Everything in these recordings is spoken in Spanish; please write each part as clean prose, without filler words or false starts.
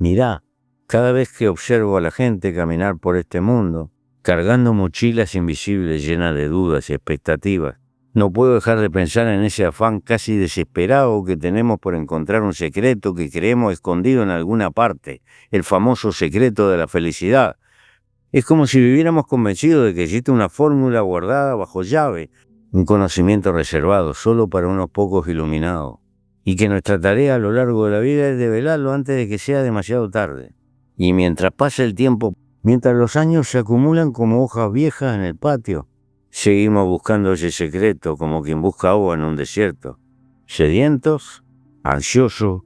Mirá, cada vez que observo a la gente caminar por este mundo, cargando mochilas invisibles llenas de dudas y expectativas, no puedo dejar de pensar en ese afán casi desesperado que tenemos por encontrar un secreto que creemos escondido en alguna parte, el famoso secreto de la felicidad. Es como si viviéramos convencidos de que existe una fórmula guardada bajo llave, un conocimiento reservado solo para unos pocos iluminados, y que nuestra tarea a lo largo de la vida es develarlo antes de que sea demasiado tarde. Y mientras pasa el tiempo, mientras los años se acumulan como hojas viejas en el patio, seguimos buscando ese secreto como quien busca agua en un desierto, sedientos, ansiosos,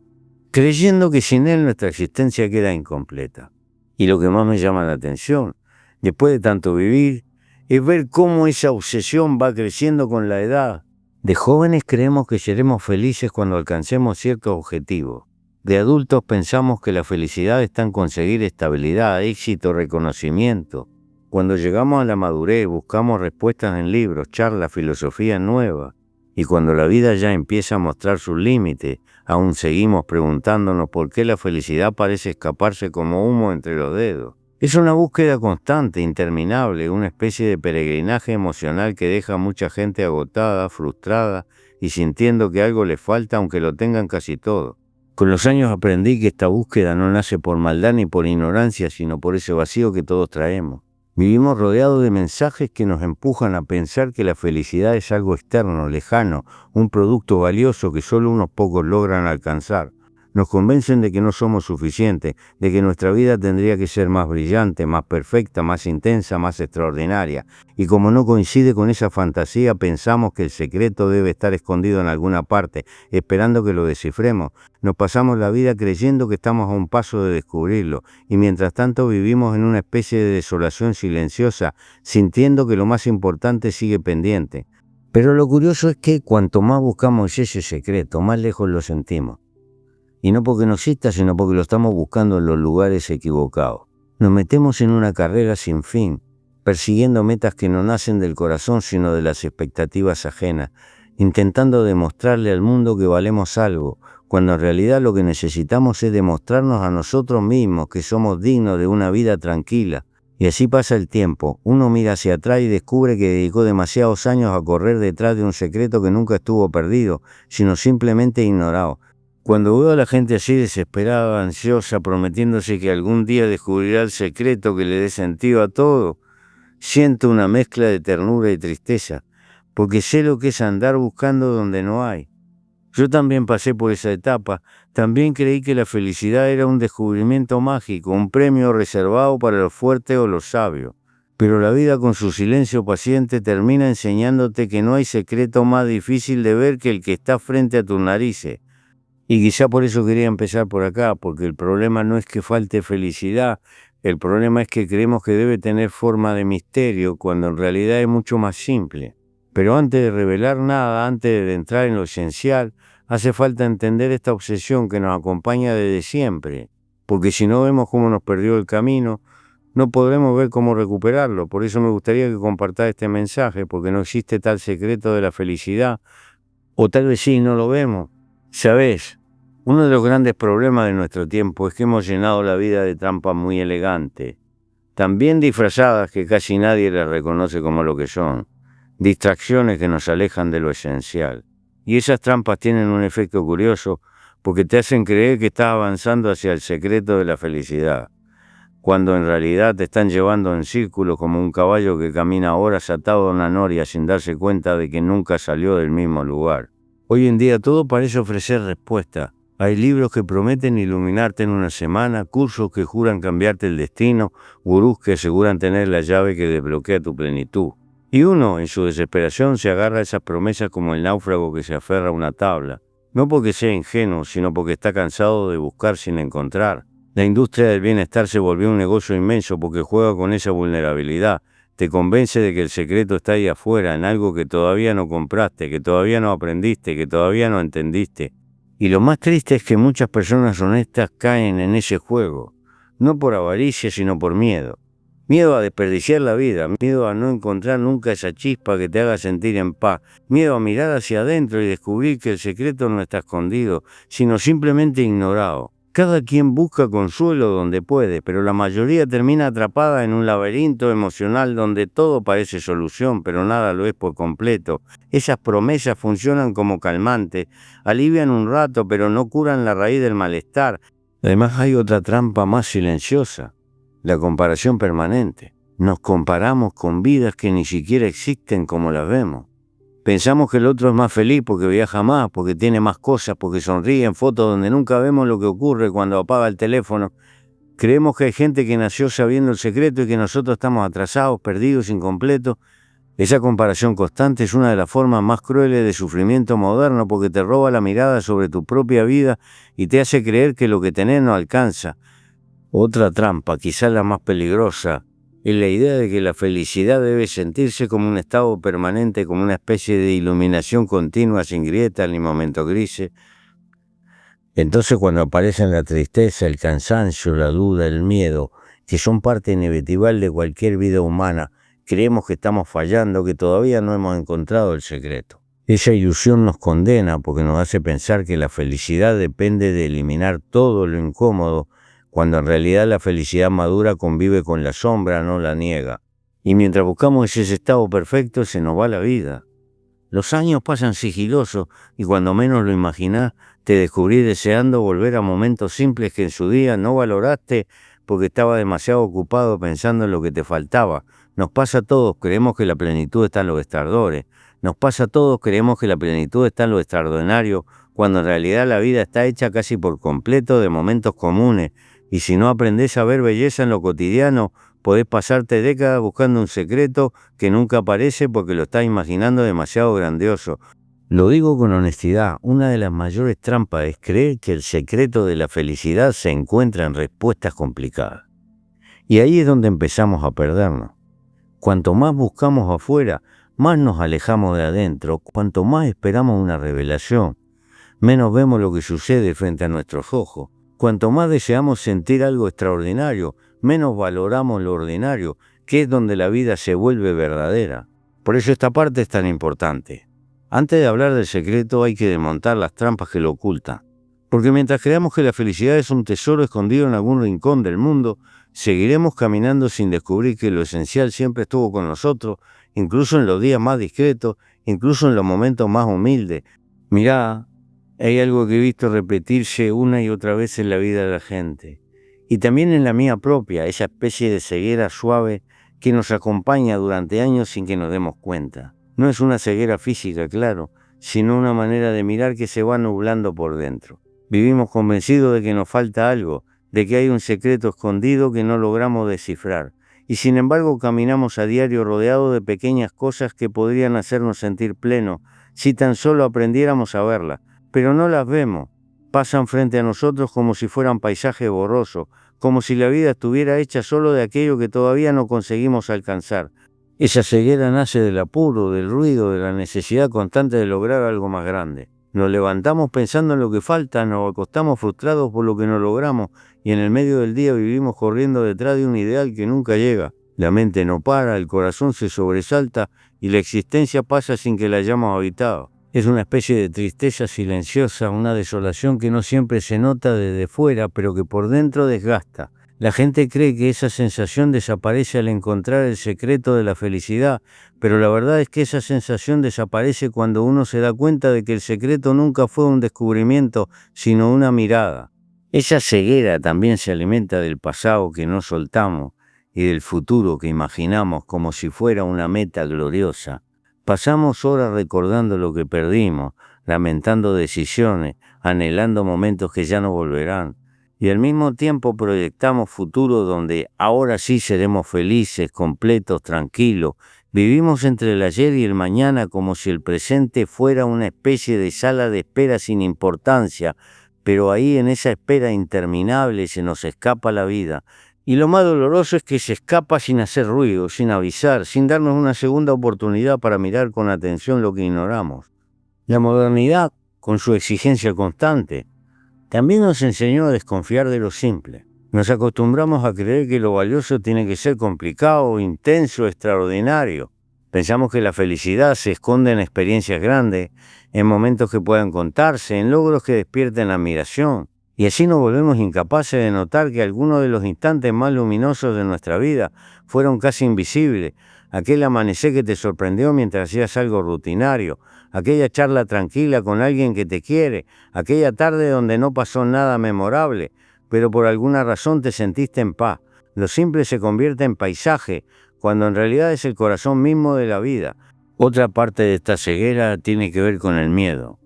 creyendo que sin él nuestra existencia queda incompleta. Y lo que más me llama la atención, después de tanto vivir, es ver cómo esa obsesión va creciendo con la edad. De jóvenes creemos que seremos felices cuando alcancemos ciertos objetivos. De adultos pensamos que la felicidad está en conseguir estabilidad, éxito, reconocimiento. Cuando llegamos a la madurez buscamos respuestas en libros, charlas, filosofía nueva. Y cuando la vida ya empieza a mostrar sus límites, aún seguimos preguntándonos por qué la felicidad parece escaparse como humo entre los dedos. Es una búsqueda constante, interminable, una especie de peregrinaje emocional que deja a mucha gente agotada, frustrada y sintiendo que algo le falta aunque lo tengan casi todo. Con los años aprendí que esta búsqueda no nace por maldad ni por ignorancia, sino por ese vacío que todos traemos. Vivimos rodeados de mensajes que nos empujan a pensar que la felicidad es algo externo, lejano, un producto valioso que solo unos pocos logran alcanzar. Nos convencen de que no somos suficientes, de que nuestra vida tendría que ser más brillante, más perfecta, más intensa, más extraordinaria. Y como no coincide con esa fantasía, pensamos que el secreto debe estar escondido en alguna parte, esperando que lo descifremos. Nos pasamos la vida creyendo que estamos a un paso de descubrirlo, y mientras tanto vivimos en una especie de desolación silenciosa, sintiendo que lo más importante sigue pendiente. Pero lo curioso es que cuanto más buscamos ese secreto, más lejos lo sentimos. Y no porque no exista, sino porque lo estamos buscando en los lugares equivocados. Nos metemos en una carrera sin fin, persiguiendo metas que no nacen del corazón, sino de las expectativas ajenas, intentando demostrarle al mundo que valemos algo, cuando en realidad lo que necesitamos es demostrarnos a nosotros mismos que somos dignos de una vida tranquila. Y así pasa el tiempo, uno mira hacia atrás y descubre que dedicó demasiados años a correr detrás de un secreto que nunca estuvo perdido, sino simplemente ignorado. Cuando veo a la gente así desesperada, ansiosa, prometiéndose que algún día descubrirá el secreto que le dé sentido a todo, siento una mezcla de ternura y tristeza, porque sé lo que es andar buscando donde no hay. Yo también pasé por esa etapa, también creí que la felicidad era un descubrimiento mágico, un premio reservado para los fuertes o los sabios. Pero la vida con su silencio paciente termina enseñándote que no hay secreto más difícil de ver que el que está frente a tus narices. Y quizá por eso quería empezar por acá, porque el problema no es que falte felicidad, el problema es que creemos que debe tener forma de misterio, cuando en realidad es mucho más simple. Pero antes de revelar nada, antes de entrar en lo esencial, hace falta entender esta obsesión que nos acompaña desde siempre, porque si no vemos cómo nos perdió el camino, no podremos ver cómo recuperarlo. Por eso me gustaría que compartas este mensaje, porque no existe tal secreto de la felicidad, o tal vez sí, no lo vemos. ¿Sabés? Uno de los grandes problemas de nuestro tiempo es que hemos llenado la vida de trampas muy elegantes, tan bien disfrazadas que casi nadie las reconoce como lo que son, distracciones que nos alejan de lo esencial. Y esas trampas tienen un efecto curioso porque te hacen creer que estás avanzando hacia el secreto de la felicidad, cuando en realidad te están llevando en círculos como un caballo que camina horas atado a una noria sin darse cuenta de que nunca salió del mismo lugar. Hoy en día todo parece ofrecer respuesta. Hay libros que prometen iluminarte en una semana, cursos que juran cambiarte el destino, gurús que aseguran tener la llave que desbloquea tu plenitud. Y uno, en su desesperación, se agarra a esas promesas como el náufrago que se aferra a una tabla. No porque sea ingenuo, sino porque está cansado de buscar sin encontrar. La industria del bienestar se volvió un negocio inmenso porque juega con esa vulnerabilidad. Te convence de que el secreto está ahí afuera, en algo que todavía no compraste, que todavía no aprendiste, que todavía no entendiste. Y lo más triste es que muchas personas honestas caen en ese juego, no por avaricia, sino por miedo. Miedo a desperdiciar la vida, miedo a no encontrar nunca esa chispa que te haga sentir en paz, miedo a mirar hacia adentro y descubrir que el secreto no está escondido, sino simplemente ignorado. Cada quien busca consuelo donde puede, pero la mayoría termina atrapada en un laberinto emocional donde todo parece solución, pero nada lo es por completo. Esas promesas funcionan como calmantes, alivian un rato, pero no curan la raíz del malestar. Además hay otra trampa más silenciosa, la comparación permanente. Nos comparamos con vidas que ni siquiera existen como las vemos. Pensamos que el otro es más feliz porque viaja más, porque tiene más cosas, porque sonríe en fotos donde nunca vemos lo que ocurre cuando apaga el teléfono. Creemos que hay gente que nació sabiendo el secreto y que nosotros estamos atrasados, perdidos, incompletos. Esa comparación constante es una de las formas más crueles de sufrimiento moderno porque te roba la mirada sobre tu propia vida y te hace creer que lo que tenés no alcanza. Otra trampa, quizás la más peligrosa, es la idea de que la felicidad debe sentirse como un estado permanente, como una especie de iluminación continua, sin grietas ni momentos grises. Entonces cuando aparecen la tristeza, el cansancio, la duda, el miedo, que son parte inevitable de cualquier vida humana, creemos que estamos fallando, que todavía no hemos encontrado el secreto. Esa ilusión nos condena porque nos hace pensar que la felicidad depende de eliminar todo lo incómodo, cuando en realidad la felicidad madura convive con la sombra, no la niega. Y mientras buscamos ese estado perfecto, se nos va la vida. Los años pasan sigilosos y cuando menos lo imaginás, te descubrís deseando volver a momentos simples que en su día no valoraste porque estaba demasiado ocupado pensando en lo que te faltaba. Nos pasa a todos, creemos que la plenitud está en los estardores. Nos pasa a todos, creemos que la plenitud está en lo extraordinario, cuando en realidad la vida está hecha casi por completo de momentos comunes. Y si no aprendés a ver belleza en lo cotidiano, podés pasarte décadas buscando un secreto que nunca aparece porque lo estás imaginando demasiado grandioso. Lo digo con honestidad, una de las mayores trampas es creer que el secreto de la felicidad se encuentra en respuestas complicadas. Y ahí es donde empezamos a perdernos. Cuanto más buscamos afuera, más nos alejamos de adentro. Cuanto más esperamos una revelación, menos vemos lo que sucede frente a nuestros ojos. Cuanto más deseamos sentir algo extraordinario, menos valoramos lo ordinario, que es donde la vida se vuelve verdadera. Por eso esta parte es tan importante. Antes de hablar del secreto hay que desmontar las trampas que lo ocultan. Porque mientras creamos que la felicidad es un tesoro escondido en algún rincón del mundo, seguiremos caminando sin descubrir que lo esencial siempre estuvo con nosotros, incluso en los días más discretos, incluso en los momentos más humildes. Mirá, hay algo que he visto repetirse una y otra vez en la vida de la gente, y también en la mía propia, esa especie de ceguera suave que nos acompaña durante años sin que nos demos cuenta. No es una ceguera física, claro, sino una manera de mirar que se va nublando por dentro. Vivimos convencidos de que nos falta algo, de que hay un secreto escondido que no logramos descifrar, y sin embargo caminamos a diario rodeados de pequeñas cosas que podrían hacernos sentir plenos si tan solo aprendiéramos a verlas. Pero no las vemos, pasan frente a nosotros como si fueran paisajes borrosos, como si la vida estuviera hecha solo de aquello que todavía no conseguimos alcanzar. Esa ceguera nace del apuro, del ruido, de la necesidad constante de lograr algo más grande. Nos levantamos pensando en lo que falta, nos acostamos frustrados por lo que no logramos y en el medio del día vivimos corriendo detrás de un ideal que nunca llega. La mente no para, el corazón se sobresalta y la existencia pasa sin que la hayamos habitado. Es una especie de tristeza silenciosa, una desolación que no siempre se nota desde fuera, pero que por dentro desgasta. La gente cree que esa sensación desaparece al encontrar el secreto de la felicidad, pero la verdad es que esa sensación desaparece cuando uno se da cuenta de que el secreto nunca fue un descubrimiento, sino una mirada. Esa ceguera también se alimenta del pasado que no soltamos y del futuro que imaginamos como si fuera una meta gloriosa. Pasamos horas recordando lo que perdimos, lamentando decisiones, anhelando momentos que ya no volverán. Y al mismo tiempo proyectamos futuros donde ahora sí seremos felices, completos, tranquilos. Vivimos entre el ayer y el mañana como si el presente fuera una especie de sala de espera sin importancia, pero ahí en esa espera interminable se nos escapa la vida. Y lo más doloroso es que se escapa sin hacer ruido, sin avisar, sin darnos una segunda oportunidad para mirar con atención lo que ignoramos. La modernidad, con su exigencia constante, también nos enseñó a desconfiar de lo simple. Nos acostumbramos a creer que lo valioso tiene que ser complicado, intenso, extraordinario. Pensamos que la felicidad se esconde en experiencias grandes, en momentos que puedan contarse, en logros que despierten admiración. Y así nos volvemos incapaces de notar que algunos de los instantes más luminosos de nuestra vida fueron casi invisibles. Aquel amanecer que te sorprendió mientras hacías algo rutinario, aquella charla tranquila con alguien que te quiere, aquella tarde donde no pasó nada memorable, pero por alguna razón te sentiste en paz. Lo simple se convierte en paisaje, cuando en realidad es el corazón mismo de la vida. Otra parte de esta ceguera tiene que ver con el miedo.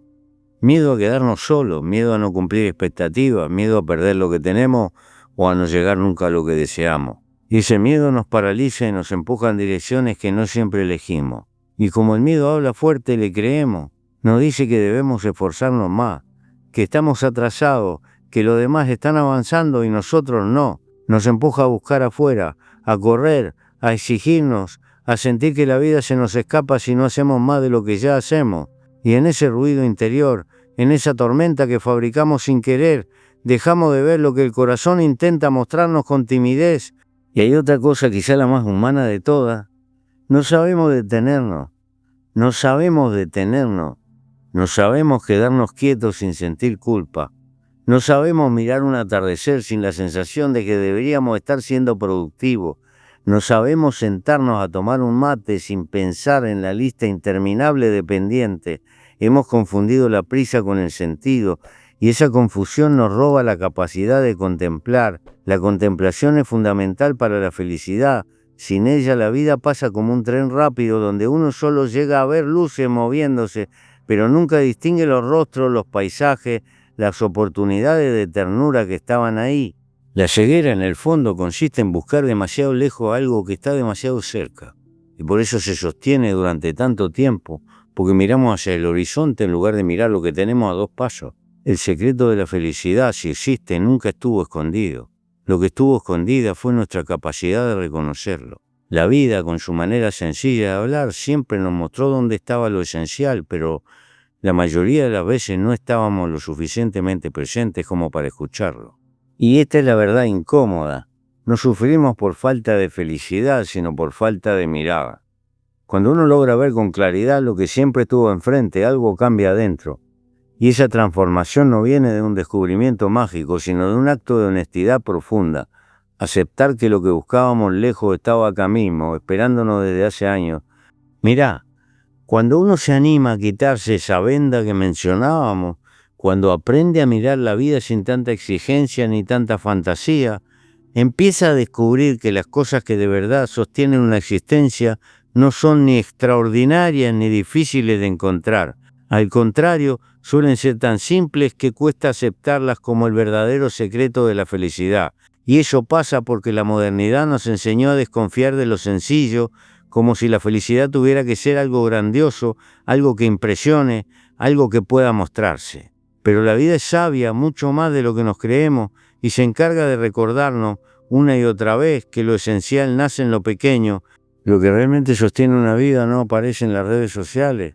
Miedo a quedarnos solos, miedo a no cumplir expectativas, miedo a perder lo que tenemos o a no llegar nunca a lo que deseamos. Y ese miedo nos paraliza y nos empuja en direcciones que no siempre elegimos. Y como el miedo habla fuerte, le creemos. Nos dice que debemos esforzarnos más, que estamos atrasados, que los demás están avanzando y nosotros no. Nos empuja a buscar afuera, a correr, a exigirnos, a sentir que la vida se nos escapa si no hacemos más de lo que ya hacemos. Y en ese ruido interior, en esa tormenta que fabricamos sin querer, dejamos de ver lo que el corazón intenta mostrarnos con timidez. Y hay otra cosa, quizá la más humana de todas. No sabemos detenernos, no sabemos detenernos, no sabemos quedarnos quietos sin sentir culpa. No sabemos mirar un atardecer sin la sensación de que deberíamos estar siendo productivos. No sabemos sentarnos a tomar un mate sin pensar en la lista interminable de pendientes. Hemos confundido la prisa con el sentido y esa confusión nos roba la capacidad de contemplar. La contemplación es fundamental para la felicidad. Sin ella la vida pasa como un tren rápido donde uno solo llega a ver luces moviéndose, pero nunca distingue los rostros, los paisajes, las oportunidades de ternura que estaban ahí. La ceguera, en el fondo, consiste en buscar demasiado lejos algo que está demasiado cerca. Y por eso se sostiene durante tanto tiempo, porque miramos hacia el horizonte en lugar de mirar lo que tenemos a 2 pasos. El secreto de la felicidad, si existe, nunca estuvo escondido. Lo que estuvo escondida fue nuestra capacidad de reconocerlo. La vida, con su manera sencilla de hablar, siempre nos mostró dónde estaba lo esencial, pero la mayoría de las veces no estábamos lo suficientemente presentes como para escucharlo. Y esta es la verdad incómoda. No sufrimos por falta de felicidad, sino por falta de mirada. Cuando uno logra ver con claridad lo que siempre estuvo enfrente, algo cambia adentro. Y esa transformación no viene de un descubrimiento mágico, sino de un acto de honestidad profunda. Aceptar que lo que buscábamos lejos estaba acá mismo, esperándonos desde hace años. Mirá, cuando uno se anima a quitarse esa venda que mencionábamos, cuando aprende a mirar la vida sin tanta exigencia ni tanta fantasía, empieza a descubrir que las cosas que de verdad sostienen una existencia no son ni extraordinarias ni difíciles de encontrar. Al contrario, suelen ser tan simples que cuesta aceptarlas como el verdadero secreto de la felicidad. Y eso pasa porque la modernidad nos enseñó a desconfiar de lo sencillo, como si la felicidad tuviera que ser algo grandioso, algo que impresione, algo que pueda mostrarse. Pero la vida es sabia, mucho más de lo que nos creemos, y se encarga de recordarnos una y otra vez que lo esencial nace en lo pequeño. Lo que realmente sostiene una vida no aparece en las redes sociales,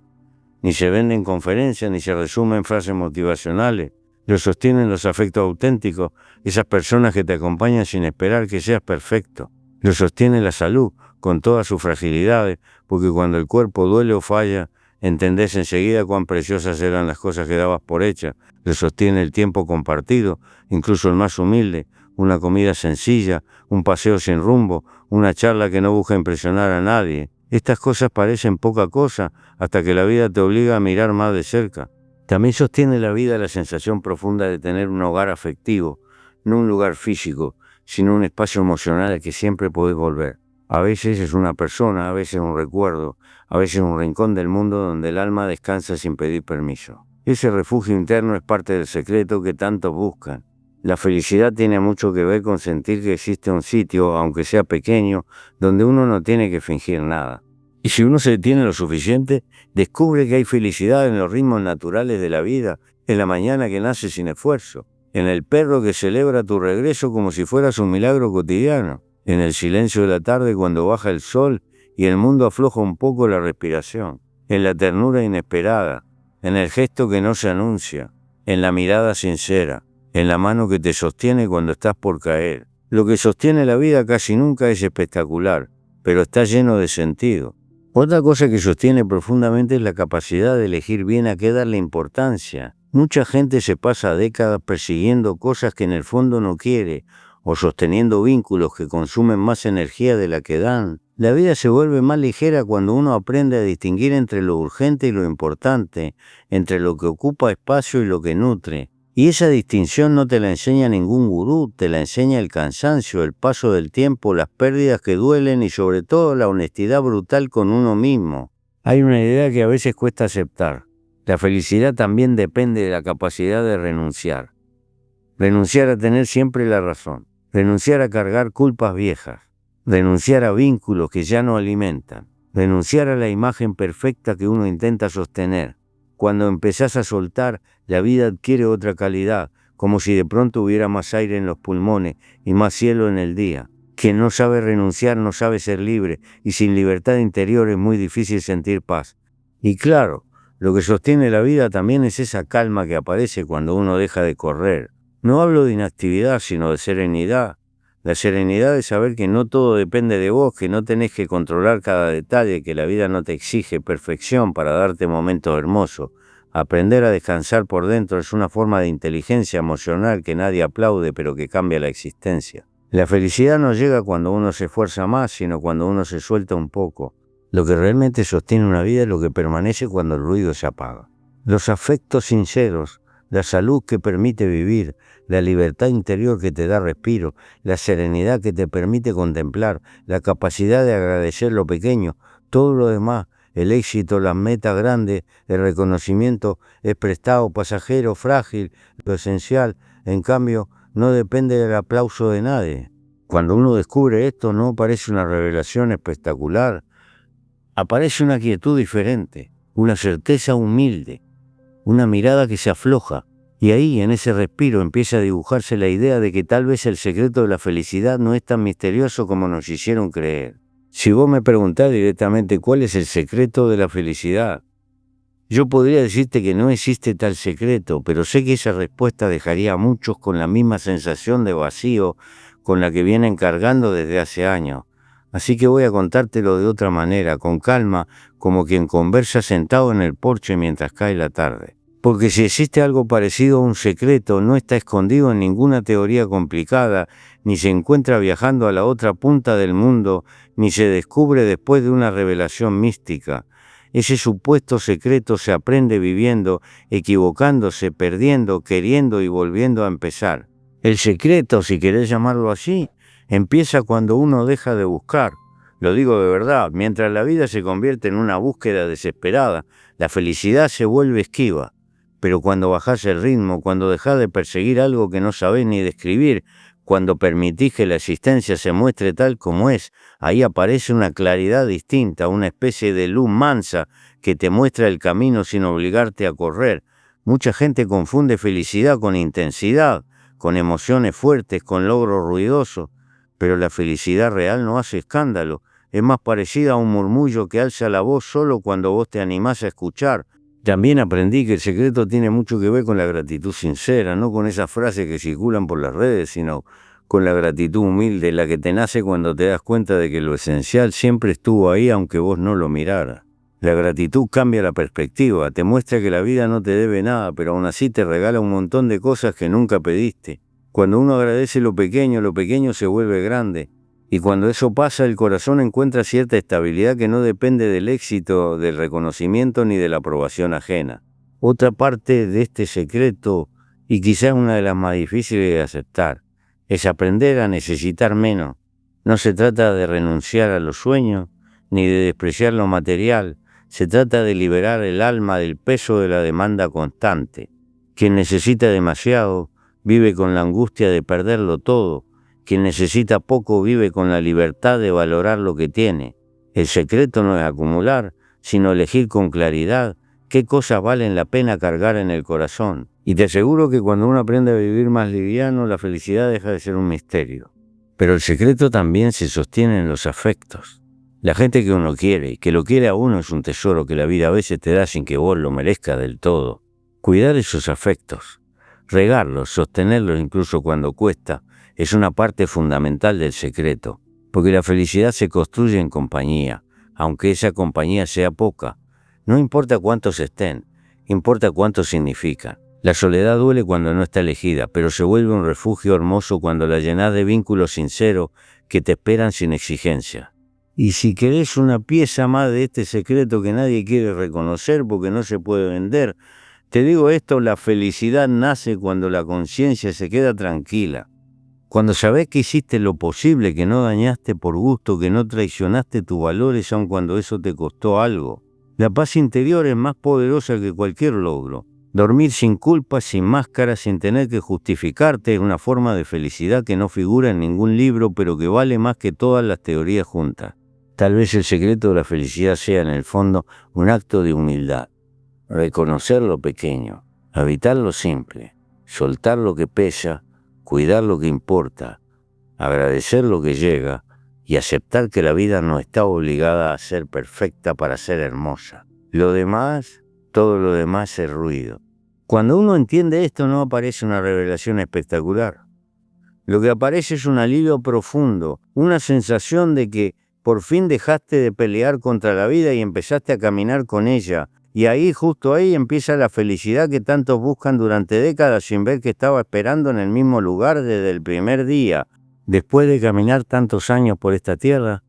ni se vende en conferencias, ni se resume en frases motivacionales. Lo sostienen los afectos auténticos, esas personas que te acompañan sin esperar que seas perfecto. Lo sostiene la salud, con todas sus fragilidades, porque cuando el cuerpo duele o falla, entendés enseguida cuán preciosas eran las cosas que dabas por hechas. Lo sostiene el tiempo compartido, incluso el más humilde, una comida sencilla, un paseo sin rumbo, una charla que no busca impresionar a nadie. Estas cosas parecen poca cosa hasta que la vida te obliga a mirar más de cerca. También sostiene la vida la sensación profunda de tener un hogar afectivo, no un lugar físico, sino un espacio emocional al que siempre podés volver. A veces es una persona, a veces un recuerdo, a veces un rincón del mundo donde el alma descansa sin pedir permiso. Ese refugio interno es parte del secreto que tantos buscan. La felicidad tiene mucho que ver con sentir que existe un sitio, aunque sea pequeño, donde uno no tiene que fingir nada. Y si uno se detiene lo suficiente, descubre que hay felicidad en los ritmos naturales de la vida, en la mañana que nace sin esfuerzo, en el perro que celebra tu regreso como si fueras un milagro cotidiano, en el silencio de la tarde cuando baja el sol y el mundo afloja un poco la respiración, en la ternura inesperada, en el gesto que no se anuncia, en la mirada sincera, en la mano que te sostiene cuando estás por caer. Lo que sostiene la vida casi nunca es espectacular, pero está lleno de sentido. Otra cosa que sostiene profundamente es la capacidad de elegir bien a qué darle importancia. Mucha gente se pasa décadas persiguiendo cosas que en el fondo no quiere, o sosteniendo vínculos que consumen más energía de la que dan. La vida se vuelve más ligera cuando uno aprende a distinguir entre lo urgente y lo importante, entre lo que ocupa espacio y lo que nutre. Y esa distinción no te la enseña ningún gurú, te la enseña el cansancio, el paso del tiempo, las pérdidas que duelen y sobre todo la honestidad brutal con uno mismo. Hay una idea que a veces cuesta aceptar. La felicidad también depende de la capacidad de renunciar. Renunciar a tener siempre la razón. Renunciar a cargar culpas viejas. Renunciar a vínculos que ya no alimentan. Renunciar a la imagen perfecta que uno intenta sostener. Cuando empezás a soltar, la vida adquiere otra calidad, como si de pronto hubiera más aire en los pulmones y más cielo en el día. Quien no sabe renunciar no sabe ser libre, y sin libertad interior es muy difícil sentir paz. Y claro, lo que sostiene la vida también es esa calma que aparece cuando uno deja de correr. No hablo de inactividad, sino de serenidad. La serenidad de saber que no todo depende de vos, que no tenés que controlar cada detalle, que la vida no te exige perfección para darte momentos hermosos. Aprender a descansar por dentro es una forma de inteligencia emocional que nadie aplaude, pero que cambia la existencia. La felicidad no llega cuando uno se esfuerza más, sino cuando uno se suelta un poco. Lo que realmente sostiene una vida es lo que permanece cuando el ruido se apaga. Los afectos sinceros, la salud que permite vivir, la libertad interior que te da respiro, la serenidad que te permite contemplar, la capacidad de agradecer lo pequeño, todo lo demás, el éxito, las metas grandes, el reconocimiento es prestado, pasajero, frágil, lo esencial, en cambio, no depende del aplauso de nadie. Cuando uno descubre esto, no parece una revelación espectacular, aparece una quietud diferente, una certeza humilde, una mirada que se afloja, y ahí, en ese respiro, empieza a dibujarse la idea de que tal vez el secreto de la felicidad no es tan misterioso como nos hicieron creer. Si vos me preguntás directamente cuál es el secreto de la felicidad, yo podría decirte que no existe tal secreto, pero sé que esa respuesta dejaría a muchos con la misma sensación de vacío con la que vienen cargando desde hace años. Así que voy a contártelo de otra manera, con calma, como quien conversa sentado en el porche mientras cae la tarde. Porque si existe algo parecido a un secreto, no está escondido en ninguna teoría complicada, ni se encuentra viajando a la otra punta del mundo, ni se descubre después de una revelación mística. Ese supuesto secreto se aprende viviendo, equivocándose, perdiendo, queriendo y volviendo a empezar. El secreto, si querés llamarlo así, empieza cuando uno deja de buscar. Lo digo de verdad, mientras la vida se convierte en una búsqueda desesperada, la felicidad se vuelve esquiva. Pero cuando bajás el ritmo, cuando dejás de perseguir algo que no sabés ni describir, cuando permitís que la existencia se muestre tal como es, ahí aparece una claridad distinta, una especie de luz mansa que te muestra el camino sin obligarte a correr. Mucha gente confunde felicidad con intensidad, con emociones fuertes, con logros ruidosos, pero la felicidad real no hace escándalo, es más parecida a un murmullo que alza la voz solo cuando vos te animás a escuchar. También aprendí que el secreto tiene mucho que ver con la gratitud sincera, no con esas frases que circulan por las redes, sino con la gratitud humilde, la que te nace cuando te das cuenta de que lo esencial siempre estuvo ahí aunque vos no lo miraras. La gratitud cambia la perspectiva, te muestra que la vida no te debe nada, pero aún así te regala un montón de cosas que nunca pediste. Cuando uno agradece lo pequeño se vuelve grande. Y cuando eso pasa, el corazón encuentra cierta estabilidad que no depende del éxito, del reconocimiento ni de la aprobación ajena. Otra parte de este secreto, y quizás una de las más difíciles de aceptar, es aprender a necesitar menos. No se trata de renunciar a los sueños, ni de despreciar lo material. Se trata de liberar el alma del peso de la demanda constante. Quien necesita demasiado, vive con la angustia de perderlo todo. Quien necesita poco vive con la libertad de valorar lo que tiene. El secreto no es acumular, sino elegir con claridad qué cosas valen la pena cargar en el corazón. Y te aseguro que cuando uno aprende a vivir más liviano, la felicidad deja de ser un misterio. Pero el secreto también se sostiene en los afectos. La gente que uno quiere y que lo quiere a uno es un tesoro que la vida a veces te da sin que vos lo merezcas del todo. Cuidar esos afectos, regarlos, sostenerlos incluso cuando cuesta, es una parte fundamental del secreto, porque la felicidad se construye en compañía, aunque esa compañía sea poca. No importa cuántos estén, importa cuánto significan. La soledad duele cuando no está elegida, pero se vuelve un refugio hermoso cuando la llenás de vínculos sinceros que te esperan sin exigencia. Y si querés una pieza más de este secreto que nadie quiere reconocer porque no se puede vender, te digo esto, la felicidad nace cuando la conciencia se queda tranquila. Cuando sabés que hiciste lo posible, que no dañaste por gusto, que no traicionaste tus valores aun cuando eso te costó algo. La paz interior es más poderosa que cualquier logro. Dormir sin culpa, sin máscara, sin tener que justificarte es una forma de felicidad que no figura en ningún libro, pero que vale más que todas las teorías juntas. Tal vez el secreto de la felicidad sea en el fondo un acto de humildad. Reconocer lo pequeño, habitar lo simple, soltar lo que pesa, cuidar lo que importa, agradecer lo que llega y aceptar que la vida no está obligada a ser perfecta para ser hermosa. Lo demás, todo lo demás es ruido. Cuando uno entiende esto no aparece una revelación espectacular. Lo que aparece es un alivio profundo, una sensación de que por fin dejaste de pelear contra la vida y empezaste a caminar con ella. Y ahí, justo ahí, empieza la felicidad que tantos buscan durante décadas sin ver que estaba esperando en el mismo lugar desde el primer día. Después de caminar tantos años por esta tierra,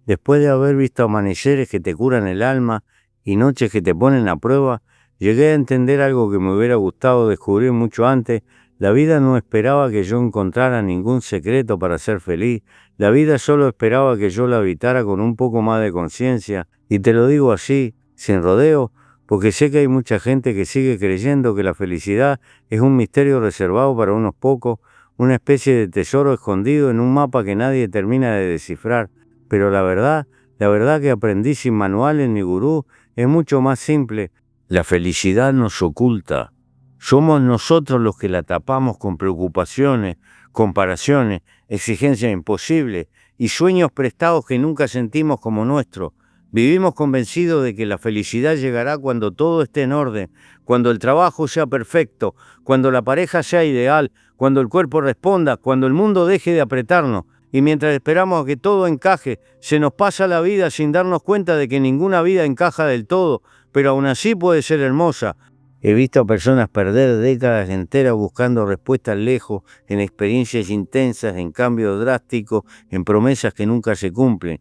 después de haber visto amaneceres que te curan el alma y noches que te ponen a prueba, llegué a entender algo que me hubiera gustado descubrir mucho antes. La vida no esperaba que yo encontrara ningún secreto para ser feliz. La vida solo esperaba que yo la habitara con un poco más de conciencia. Y te lo digo así, sin rodeo, porque sé que hay mucha gente que sigue creyendo que la felicidad es un misterio reservado para unos pocos, una especie de tesoro escondido en un mapa que nadie termina de descifrar. Pero la verdad que aprendí sin manuales ni gurú, es mucho más simple. La felicidad nos oculta. Somos nosotros los que la tapamos con preocupaciones, comparaciones, exigencias imposibles y sueños prestados que nunca sentimos como nuestros. Vivimos convencidos de que la felicidad llegará cuando todo esté en orden, cuando el trabajo sea perfecto, cuando la pareja sea ideal, cuando el cuerpo responda, cuando el mundo deje de apretarnos. Y mientras esperamos a que todo encaje, se nos pasa la vida sin darnos cuenta de que ninguna vida encaja del todo, pero aún así puede ser hermosa. He visto a personas perder décadas enteras buscando respuestas lejos, en experiencias intensas, en cambios drásticos, en promesas que nunca se cumplen.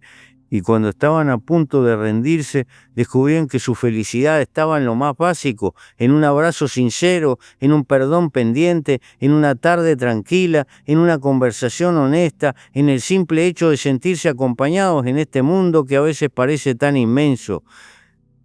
Y cuando estaban a punto de rendirse, descubrían que su felicidad estaba en lo más básico, en un abrazo sincero, en un perdón pendiente, en una tarde tranquila, en una conversación honesta, en el simple hecho de sentirse acompañados en este mundo que a veces parece tan inmenso.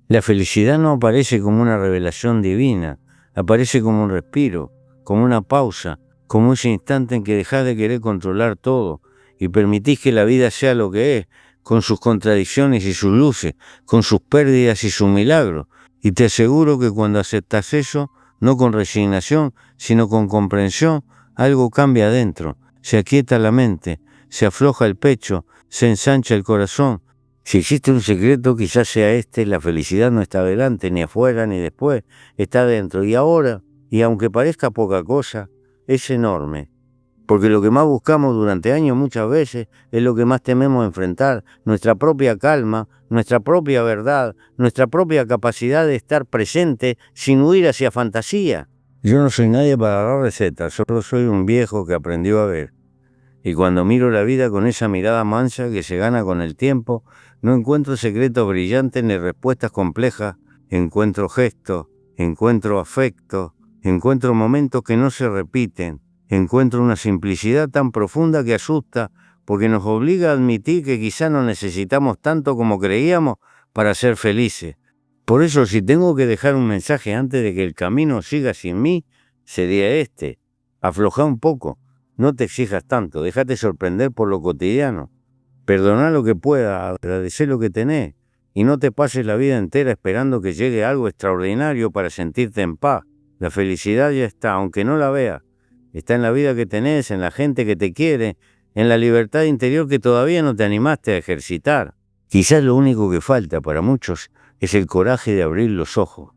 La felicidad no aparece como una revelación divina, aparece como un respiro, como una pausa, como ese instante en que dejás de querer controlar todo y permitís que la vida sea lo que es, con sus contradicciones y sus luces, con sus pérdidas y sus milagros. Y te aseguro que cuando aceptas eso, no con resignación, sino con comprensión, algo cambia adentro, se aquieta la mente, se afloja el pecho, se ensancha el corazón. Si existe un secreto, quizás sea este: la felicidad no está adelante, ni afuera, ni después, está dentro y ahora, y aunque parezca poca cosa, es enorme. Porque lo que más buscamos durante años muchas veces es lo que más tememos enfrentar, nuestra propia calma, nuestra propia verdad, nuestra propia capacidad de estar presente sin huir hacia fantasía. Yo no soy nadie para dar recetas, solo soy un viejo que aprendió a ver. Y cuando miro la vida con esa mirada mansa que se gana con el tiempo, no encuentro secretos brillantes ni respuestas complejas, encuentro gestos, encuentro afecto, encuentro momentos que no se repiten, encuentro una simplicidad tan profunda que asusta, porque nos obliga a admitir que quizá no necesitamos tanto como creíamos para ser felices. Por eso, si tengo que dejar un mensaje antes de que el camino siga sin mí, sería este: afloja un poco. No te exijas tanto, déjate sorprender por lo cotidiano. Perdoná lo que pueda, agradecé lo que tenés, y no te pases la vida entera esperando que llegue algo extraordinario para sentirte en paz. La felicidad ya está, aunque no la veas. Está en la vida que tenés, en la gente que te quiere, en la libertad interior que todavía no te animaste a ejercitar. Quizás lo único que falta para muchos es el coraje de abrir los ojos.